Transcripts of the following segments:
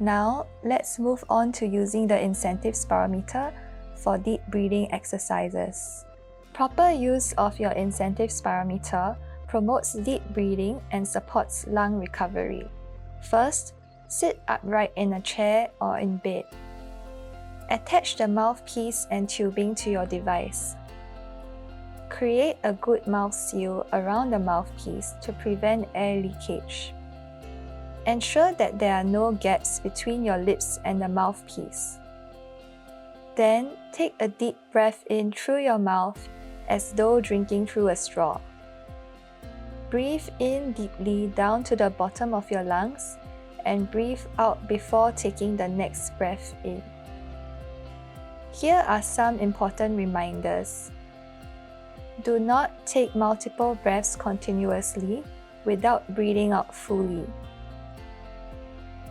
Now, let's move on to using the incentive spirometer for deep breathing exercises. Proper use of your incentive spirometer promotes deep breathing and supports lung recovery. First, sit upright in a chair or in bed. Attach the mouthpiece and tubing to your device. Create a good mouth seal around the mouthpiece to prevent air leakage. Ensure that there are no gaps between your lips and the mouthpiece. Then, take a deep breath in through your mouth as though drinking through a straw. Breathe in deeply down to the bottom of your lungs and breathe out before taking the next breath in. Here are some important reminders. Do not take multiple breaths continuously without breathing out fully.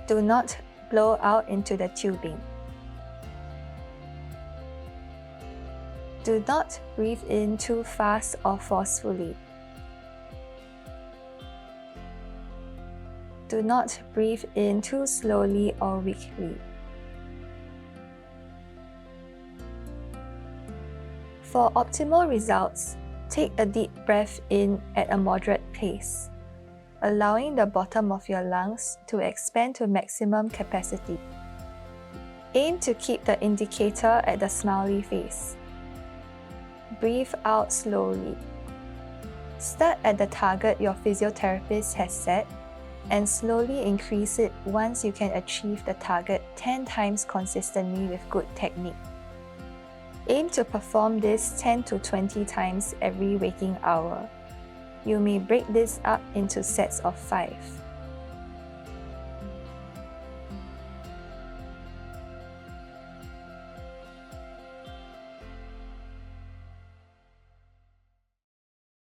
Do not blow out into the tubing. Do not breathe in too fast or forcefully. Do not breathe in too slowly or weakly. For optimal results, take a deep breath in at a moderate pace, allowing the bottom of your lungs to expand to maximum capacity. Aim to keep the indicator at the smiley face. Breathe out slowly. Start at the target your physiotherapist has set and slowly increase it once you can achieve the target 10 times consistently with good technique. Aim to perform this 10 to 20 times every waking hour. You may break this up into sets of 5.